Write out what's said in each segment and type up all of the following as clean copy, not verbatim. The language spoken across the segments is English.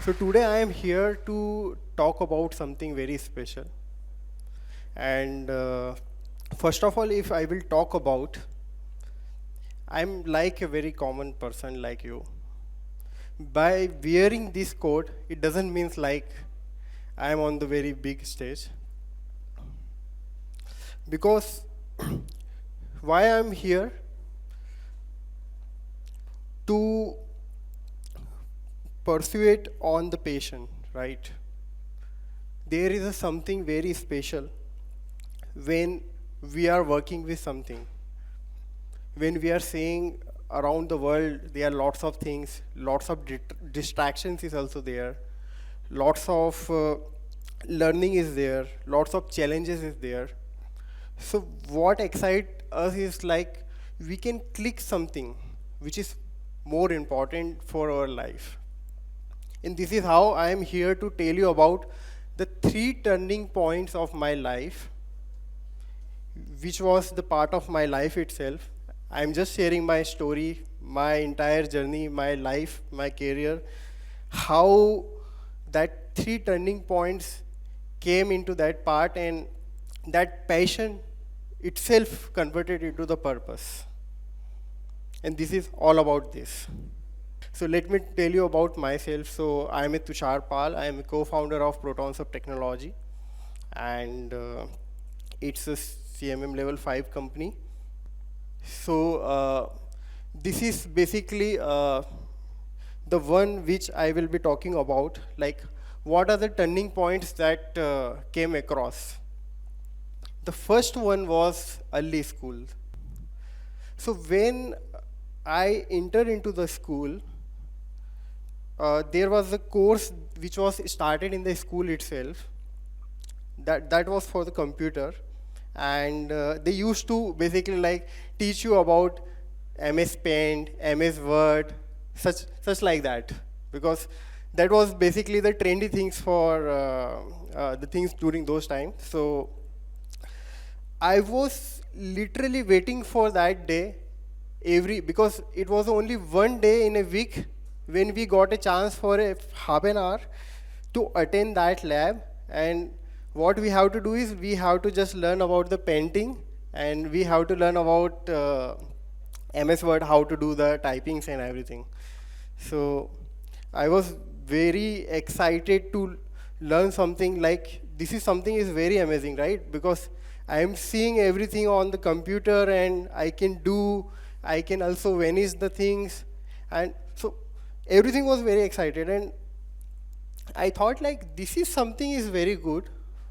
So today I am here to talk about something very special. And first of all, if I will talk about, I'm like a very common person like you. By wearing this coat, it doesn't mean like I am on the very big stage. Because why I'm here to pursue it on the patient, right? There is something very special when we are working with something. When we are seeing around the world, there are lots of things, lots of distractions is also there, lots of learning is there, lots of challenges is there. So what excites us is like we can click something which is more important for our life. And this is how I am here to tell you about the 3 turning points of my life, which was the part of my life itself. I'm just sharing my story, my entire journey, my life, my career, how that 3 turning points came into that part, and that passion itself converted into the purpose. And this is all about this. So let me tell you about myself. So I am a Tushar Pal. I am a co-founder of Protonshub Technology, and it's a CMM level 5 company. So this is basically the one which I will be talking about. Like, what are the turning points that came across? The first one was early school. So when I entered into the school, there was a course which was started in the school itself. That was for the computer, and they used to basically like teach you about MS Paint, MS Word, such like that, because that was basically the trendy things for the things during those times. So I was literally waiting for that day because it was only one day in a week when we got a chance for a half an hour to attend that lab. And what we have to do is we have to just learn about the painting, and we have to learn about MS Word, how to do the typings and everything. So I was very excited to learn something like this. Is something is very amazing, right? Because I am seeing everything on the computer, and I can also vanish the things. And so everything was very excited, and I thought like this is something is very good,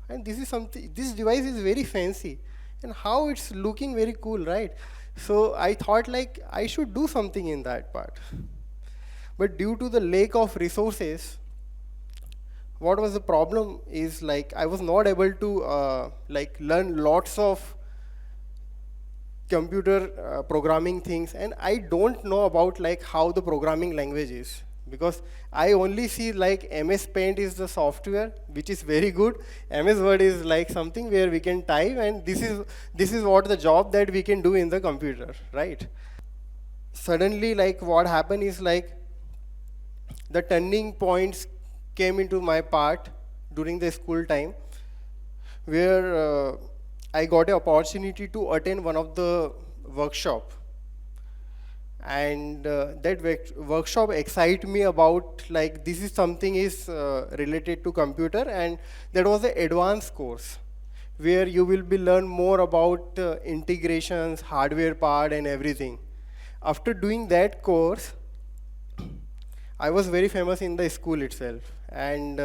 and this device is very fancy, and how it's looking very cool, right? So I thought like I should do something in that part. But due to the lack of resources, what was the problem is like I was not able to like learn lots of computer programming things, and I don't know about like how the programming language is, because I only see like MS Paint is the software which is very good. MS Word is like something where we can type, and this is what the job that we can do in the computer, right? Suddenly, like what happened is like the turning points came into my part during the school time, where I got an opportunity to attend one of the workshop, and that workshop excited me about like this is something is related to computer, and that was an advanced course where you will be learn more about integrations, hardware part, and everything. After doing that course, I was very famous in the school itself, and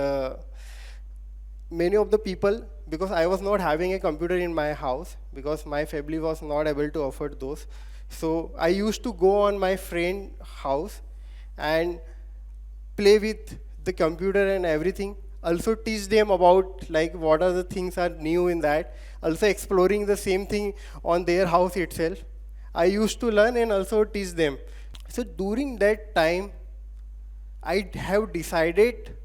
many of the people, because I was not having a computer in my house, because my family was not able to afford those. So I used to go on my friend house and play with the computer and everything. Also teach them about like what are the things are new in that. Also exploring the same thing on their house itself. I used to learn and also teach them. So during that time, I have decided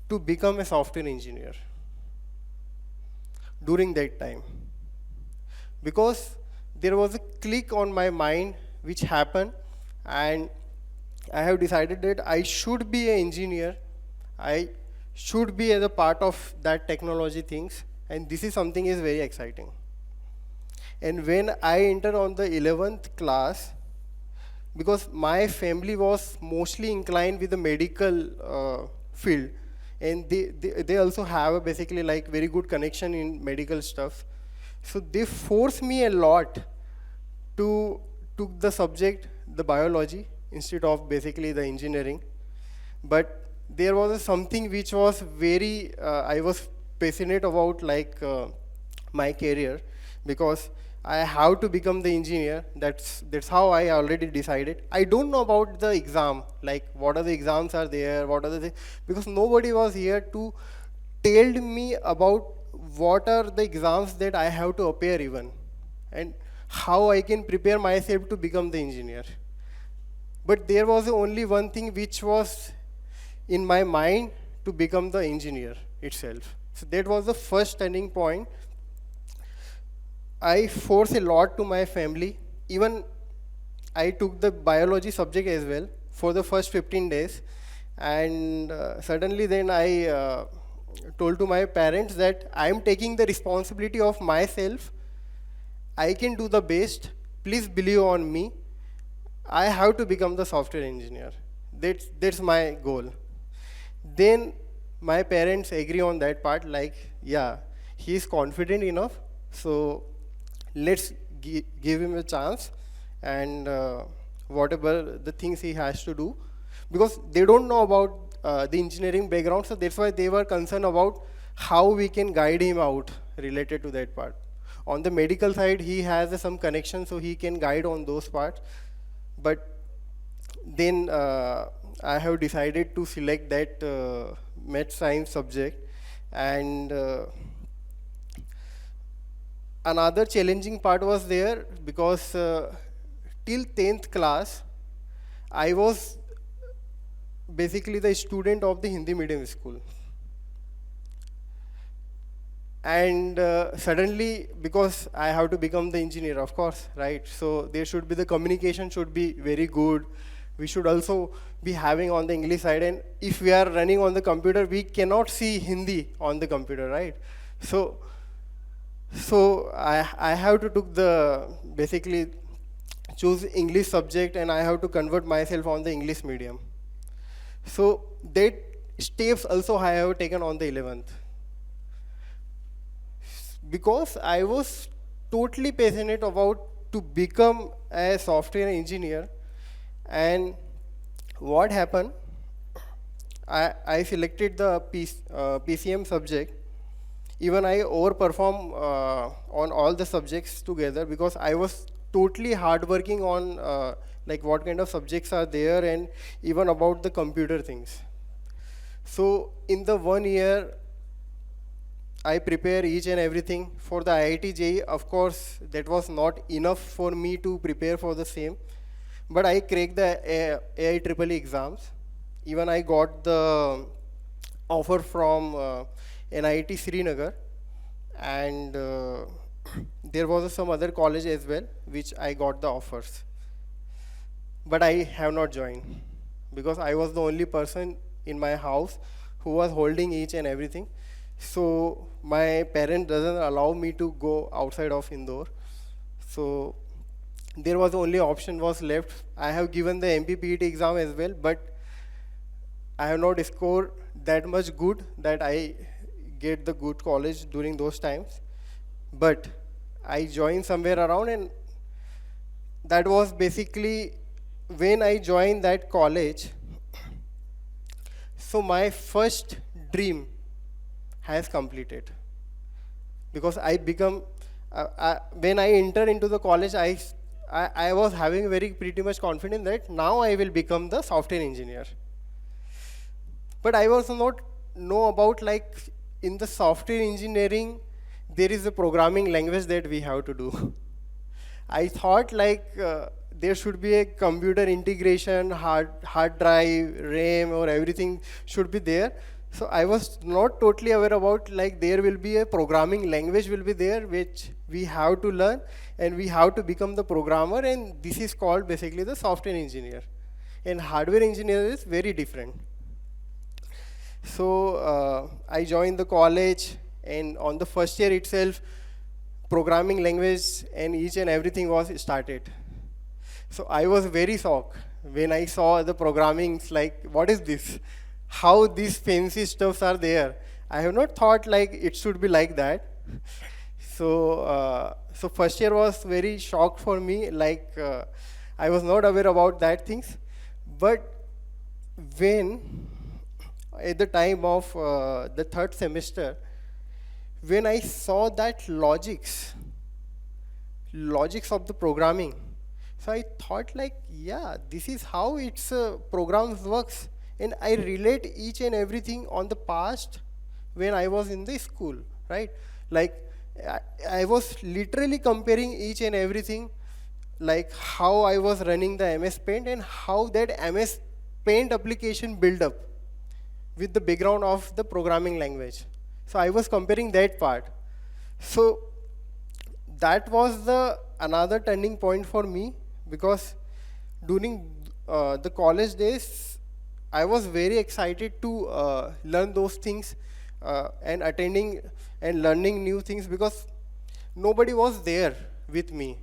to become a software engineer during that time, because there was a click on my mind which happened, and I have decided that I should be an engineer. I should be as a part of that technology things, and this is something is very exciting. And when I enter on the 11th class, because my family was mostly inclined with the medical field, and they also have a basically like very good connection in medical stuff. So they forced me a lot to took the subject, the biology, instead of basically the engineering. But there was something which was very, I was passionate about like my career, because I have to become the engineer. That's how I already decided. I don't know about the exam, like what are the exams are there, what are the things, because nobody was here to tell me about what are the exams that I have to appear even, and how I can prepare myself to become the engineer. But there was only one thing which was in my mind, to become the engineer itself. So that was the first turning point. I forced a lot to my family. Even I took the biology subject as well for the first 15 days. And suddenly then I told to my parents that I am taking the responsibility of myself. I can do the best. Please believe on me. I have to become the software engineer. That's my goal. Then my parents agree on that part, like, yeah, he is confident enough, so let's give him a chance, and whatever the things he has to do, because they don't know about the engineering background, so that's why they were concerned about how we can guide him out related to that part. On the medical side, he has some connection, so he can guide on those parts. But then I have decided to select that math science subject. And another challenging part was there, because till 10th class, I was basically the student of the Hindi medium school. And suddenly, because I have to become the engineer, of course, right? So there should be, the communication should be very good. We should also be having on the English side. And if we are running on the computer, we cannot see Hindi on the computer, right? So I have to took the, basically choose English subject, and I have to convert myself on the English medium. So that steps also I have taken on the 11th. Because I was totally passionate about to become a software engineer. And what happened, I selected the PCM subject. Even I overperform on all the subjects together, because I was totally hardworking on like what kind of subjects are there, and even about the computer things. So in the 1 year, I prepare each and everything for the IIT JEE. Of course, that was not enough for me to prepare for the same. But I cracked the AIEEE exams. Even I got the offer from NIT Srinagar. And there was some other college as well, which I got the offers. But I have not joined, because I was the only person in my house who was holding each and everything. So my parent doesn't allow me to go outside of Indore. So there was only option was left. I have given the MPPET exam as well, but I have not scored that much good that I get the good college during those times. But I joined somewhere around, and that was basically when I joined that college. So my first dream has completed, because I become, when I enter into the college, I was having very pretty much confidence that now I will become the software engineer. But I also not know about, like, in the software engineering, there is a programming language that we have to do. I thought like there should be a computer integration, hard drive, RAM, or everything should be there. So I was not totally aware about like there will be a programming language will be there which we have to learn and we have to become the programmer, and this is called basically the software engineer. And hardware engineer is very different. So I joined the college, and on the first year itself, programming language and each and everything was started. So I was very shocked when I saw the programming. It's like, what is this? How these fancy stuffs are there? I have not thought like it should be like that. So first year was very shocked for me. Like I was not aware about that things. But when at the time of the third semester, when I saw that logics of the programming, so I thought like, yeah, this is how its programs works. And I relate each and everything on the past when I was in the school, right? Like I was literally comparing each and everything, like how I was running the MS Paint and how that MS Paint application build up with the background of the programming language. So I was comparing that part. So that was the another turning point for me, because during the college days, I was very excited to learn those things and attending and learning new things, because nobody was there with me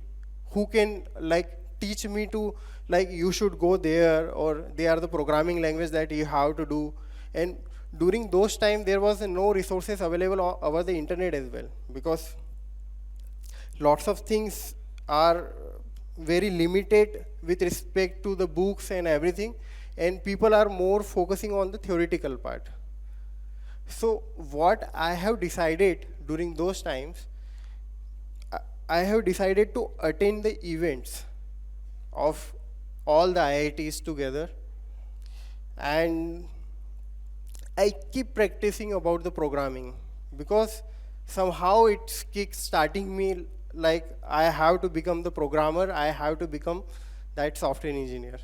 who can like teach me to like you should go there, or they are the programming language that you have to do. And during those times, there was no resources available over the internet as well, because lots of things are very limited with respect to the books and everything, and people are more focusing on the theoretical part. So what I have decided during those times, I have decided to attend the events of all the IITs together, and I keep practicing about the programming, because somehow it's kick-starting me like I have to become the programmer, I have to become that software engineer.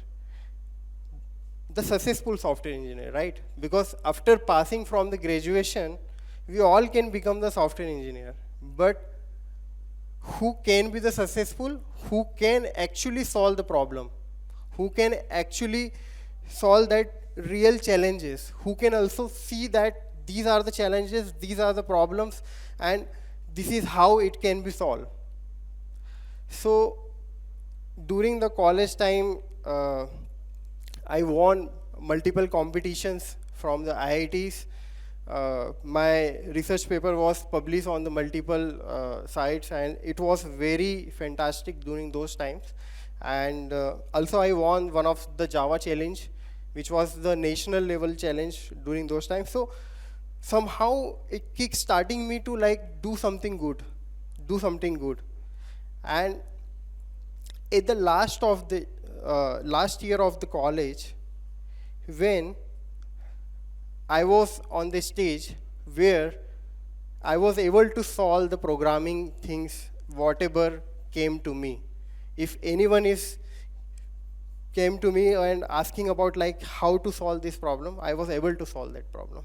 The successful software engineer, right? Because after passing from the graduation, we all can become the software engineer. But who can be the successful? Who can actually solve the problem? Who can actually solve that real challenges? Who can also see that these are the challenges, these are the problems, and this is how it can be solved. So during the college time, I won multiple competitions from the IITs. My research paper was published on the multiple sites, and it was very fantastic during those times. And also I won one of the Java challenge, which was the national level challenge during those times. So somehow it kick-starting me to like do something good. And at the last year of the college, when I was on the stage where I was able to solve the programming things, whatever came to me. If anyone came to me and asking about like how to solve this problem, I was able to solve that problem.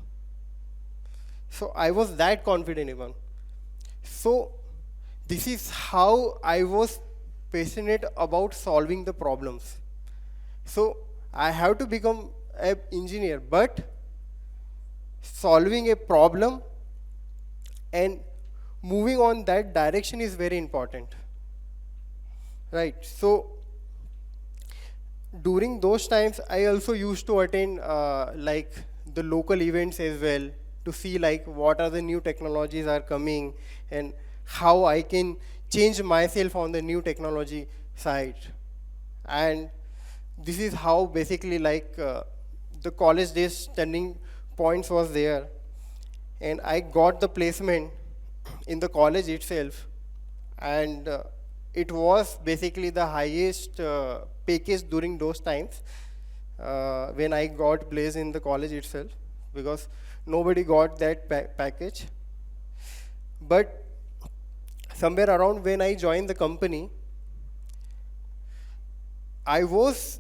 So I was that confident even. So this is how I was passionate about solving the problems. So I have to become an engineer, but solving a problem and moving on that direction is very important, right? So during those times, I also used to attend like the local events as well, to see like what are the new technologies are coming and how I can change myself on the new technology side. And this is how basically like the college days turning points was there, and I got the placement in the college itself, and it was basically the highest package during those times when I got placed in the college itself, because nobody got that package. But somewhere around when I joined the company, I was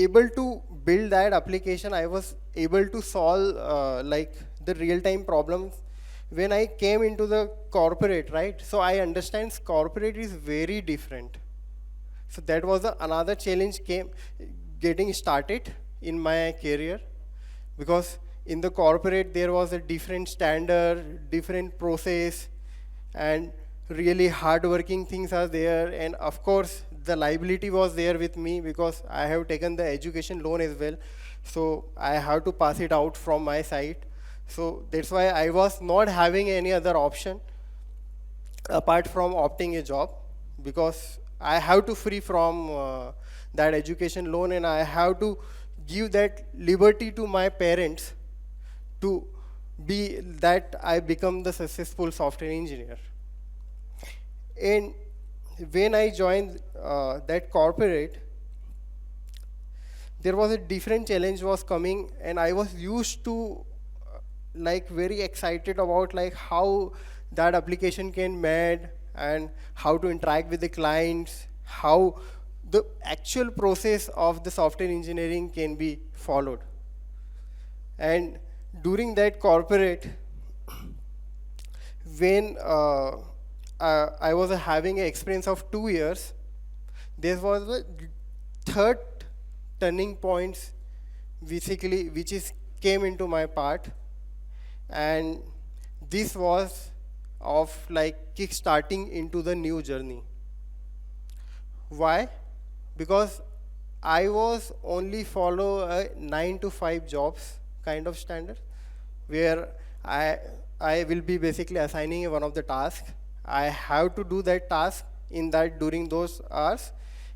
able to build that application. I was able to solve like the real-time problems when I came into the corporate, right? So I understand corporate is very different. So that was another challenge came getting started in my career, because in the corporate there was a different standard, different process, and really hardworking things are there. And of course, the liability was there with me because I have taken the education loan as well. So I have to pass it out from my side. So that's why I was not having any other option apart from opting a job, because I have to free from that education loan, and I have to give that liberty to my parents to be that I become the successful software engineer. And when I joined that corporate, there was a different challenge was coming, and I was used to like very excited about like how that application can made and how to interact with the clients, how the actual process of the software engineering can be followed. And during that corporate, when I was having an experience of 2 years, there was a third turning points basically which is came into my part, and this was of like kick-starting into the new journey. Why? Because I was only follow a 9 to 5 jobs kind of standard, where I will be basically assigning one of the tasks. I have to do that task in that during those hours,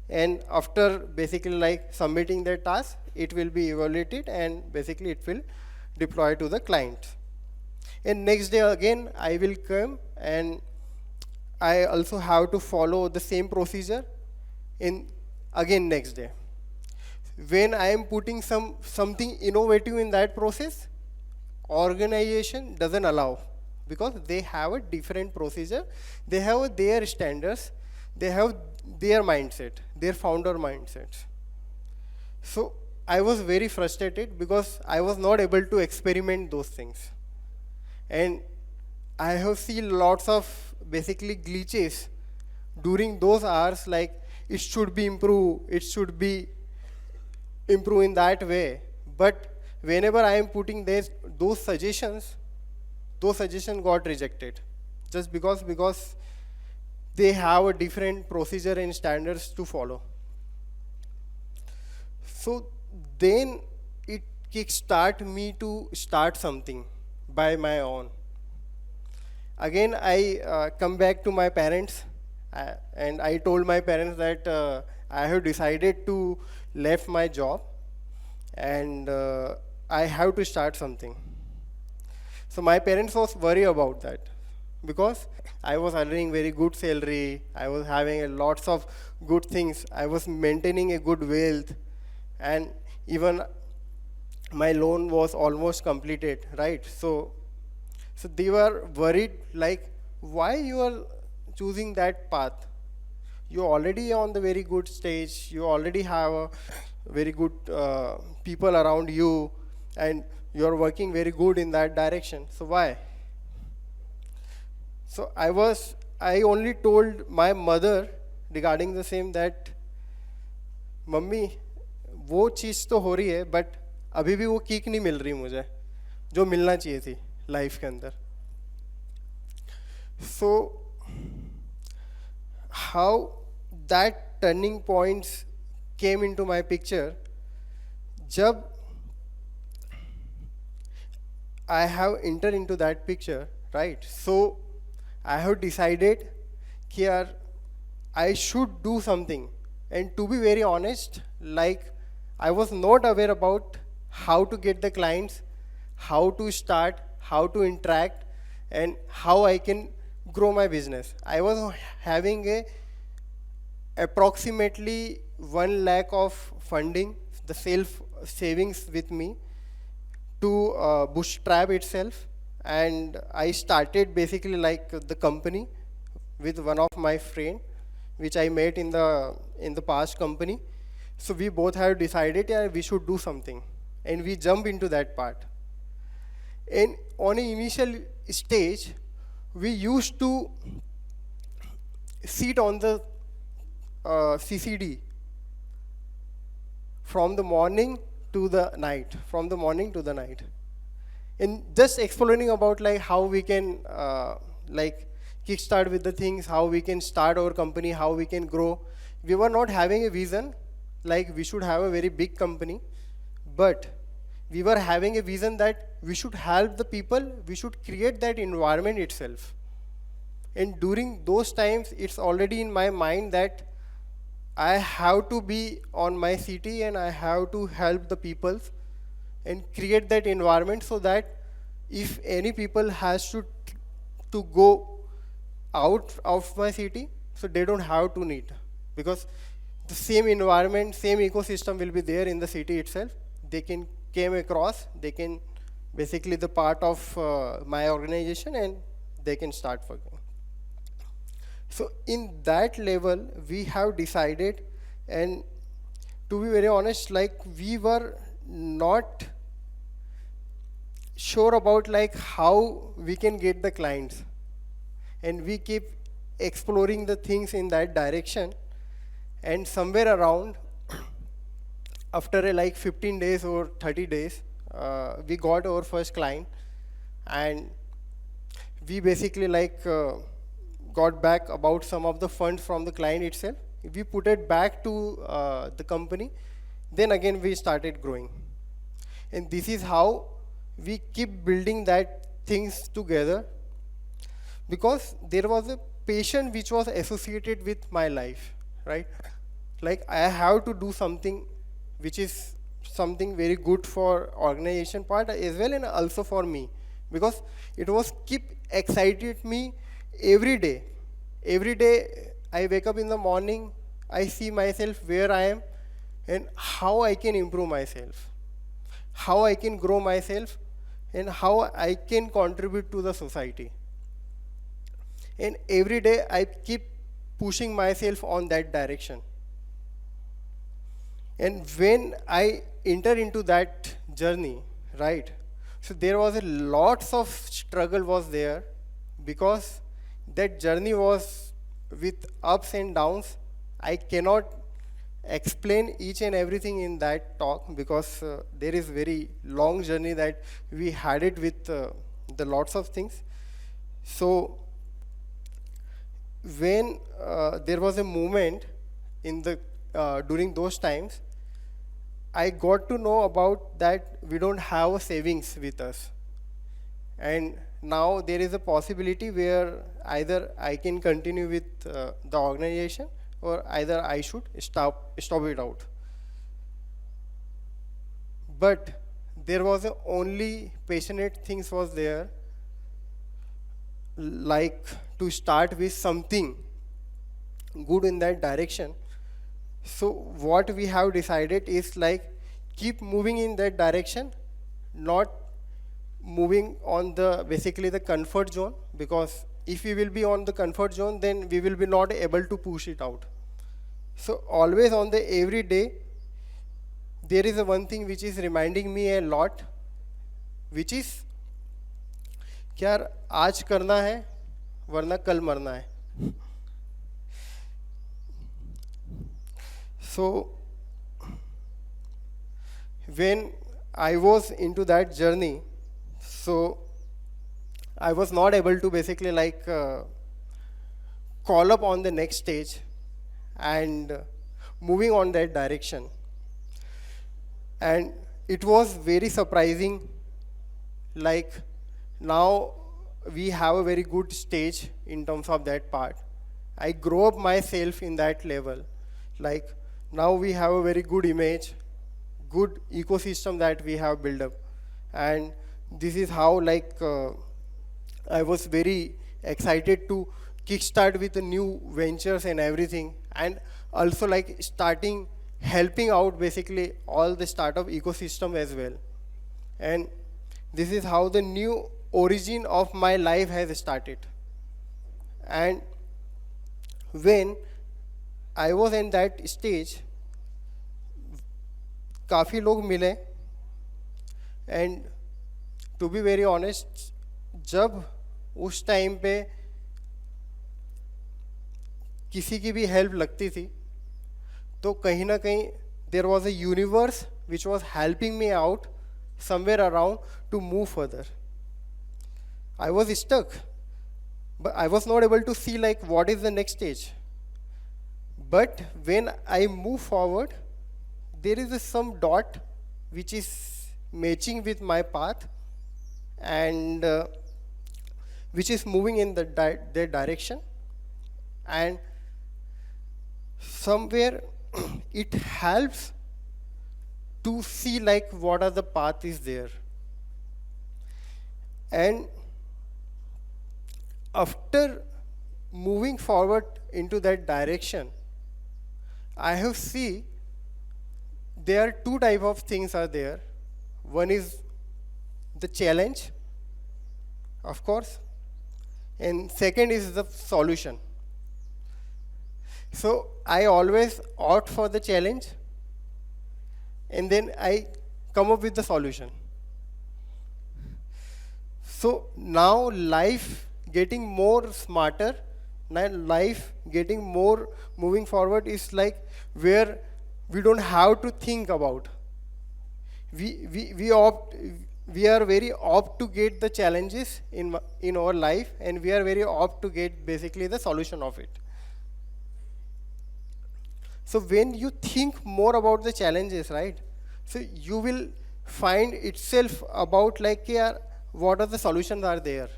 and after basically like submitting that task, it will be evaluated and basically it will deploy to the client. And next day again I will come, and I also have to follow the same procedure in again next day. When I am putting something innovative in that process, organization doesn't allow, because they have a different procedure, they have their standards, they have their mindset, their founder mindsets. So I was very frustrated because I was not able to experiment those things. And I have seen lots of basically glitches during those hours, like it should be improved, it should be improved in that way. But whenever I am putting those suggestions got rejected, just because they have a different procedure and standards to follow. So then it kickstart me to start something by my own. Again, I come back to my parents, and I told my parents that I have decided to left my job, and I have to start something. So my parents was worried about that, because I was earning very good salary, I was having lots of good things, I was maintaining a good wealth, and even my loan was almost completed, right? So they were worried, like, why you are choosing that path? You're already on the very good stage, you already have a very good people around you, and you're working very good in that direction, so why? So I only told my mother regarding the same that, mummy वो चीज़ तो हो रही है, but अभी भी वो kick नहीं मिल रही मुझे जो मिलना चाहिए थी लाइफ के अंदर. So how that turning points came into my picture, जब I have entered into that picture, right? So I have decided कि यार I should do something. And to be very honest, like I was not aware about how to get the clients, how to start, how to interact, and how I can grow my business. I was having approximately 1 lakh of funding, the self savings with me to bootstrap itself, and I started basically like the company with one of my friend, which I met in the past company. So we both have decided, yeah, we should do something. And we jump into that part. And on an initial stage, we used to sit on the CCD from the morning to the night, And just explaining about like how we can like kickstart with the things, how we can start our company, how we can grow. We were not having a vision, like we should have a very big company, but we were having a vision that we should help the people, we should create that environment itself. And during those times, it's already in my mind that I have to be on my city and I have to help the people and create that environment so that if any people has to go out of my city, so they don't have to need. Because the same environment, same ecosystem will be there in the city itself. They can came across, they can basically the part of my organization and they can start working. So in that level, we have decided, and to be very honest, like we were not sure about like how we can get the clients. And we keep exploring the things in that direction. And somewhere around, after like 15 days or 30 days, we got our first client. And we basically like got back about some of the funds from the client itself. We put it back to the company. Then again, we started growing. And this is how we keep building that things together. Because there was a passion which was associated with my life, right? Like I have to do something which is something very good for organization part as well and also for me. Because it was keep excited me every day. Every day I wake up in the morning, I see myself where I am and how I can improve myself, how I can grow myself and how I can contribute to the society. And every day I keep pushing myself on that direction. And when I enter into that journey, right, so there was a lots of struggle was there because that journey was with ups and downs. I cannot explain each and everything in that talk because there is very long journey that we had it with the lots of things. So when there was a moment in the during those times, I got to know about that we don't have a savings with us. And now there is a possibility where either I can continue with the organization or either I should stop it out. But there was a only passionate things was there, like to start with something good in that direction. So what we have decided is like keep moving in that direction, not moving on the basically the comfort zone, because if we will be on the comfort zone, then we will be not able to push it out. So always on the every day, there is a one thing which is reminding me a lot, which is कि यार आज करना है वरना कल मरना है. So when I was into that journey, so I was not able to basically like call up on the next stage and moving on that direction. And it was very surprising, like now we have a very good stage in terms of that part. I grow up myself in that level. Like now we have a very good image, good ecosystem that we have built up. And this is how like I was very excited to kickstart with the new ventures and everything. And also like starting helping out basically all the startup ecosystem as well. And this is how the new origin of my life has started. And when I was in that stage, काफ़ी लोग मिले, and to be very honest, जब उस time पे किसी की भी help लगती थी तो कहीं ना कहीं there was a universe which was helping me out somewhere around to move further. I was stuck, but I was not able to see like what is the next stage. But when I move forward, there is some dot which is matching with my path, and which is moving in their direction, and somewhere it helps to see like what are the path is there. And after moving forward into that direction, I have seen there are two type of things are there. One is the challenge, of course, and second is the solution. So I always opt for the challenge, and then I come up with the solution. So now life getting more smarter, now life getting more moving forward is like where we don't have to think about. We are very opt to get the challenges in our life, and we are very opt to get basically the solution of it. So when you think more about the challenges, right, so you will find itself about like यार what are the solutions are there.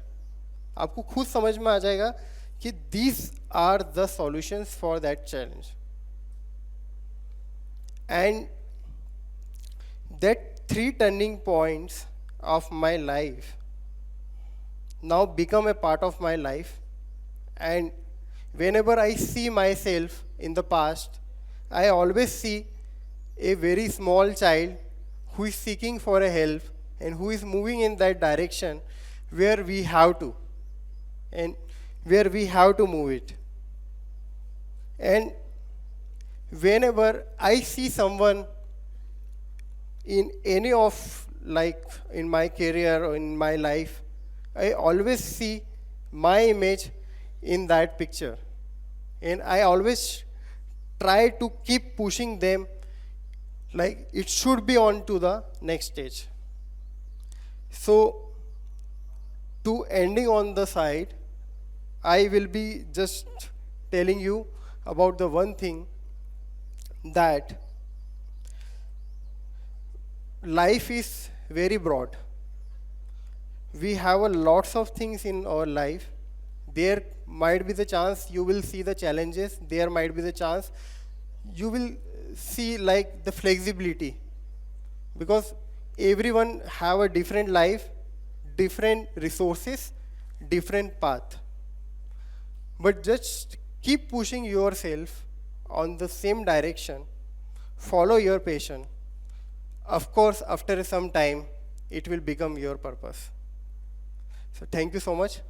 आपको खुद समझ में आ जाएगा कि these are the solutions for that challenge. And that 3 turning points of my life now become a part of my life. And whenever I see myself in the past, I always see a very small child who is seeking for a help and who is moving in that direction where we have to, and where we have to move it. And whenever I see someone in any of like in my career or in my life, I always see my image in that picture, and I always try to keep pushing them like it should be on to the next stage. So to ending on the side, I will be just telling you about the one thing, that life is very broad. We have a lots of things in our life. There might be the chance you will see the challenges. There might be the chance you will see like the flexibility, because everyone have a different life, different resources, different path. But just keep pushing yourself on the same direction. Follow your passion. Of course, after some time, it will become your purpose. So thank you so much.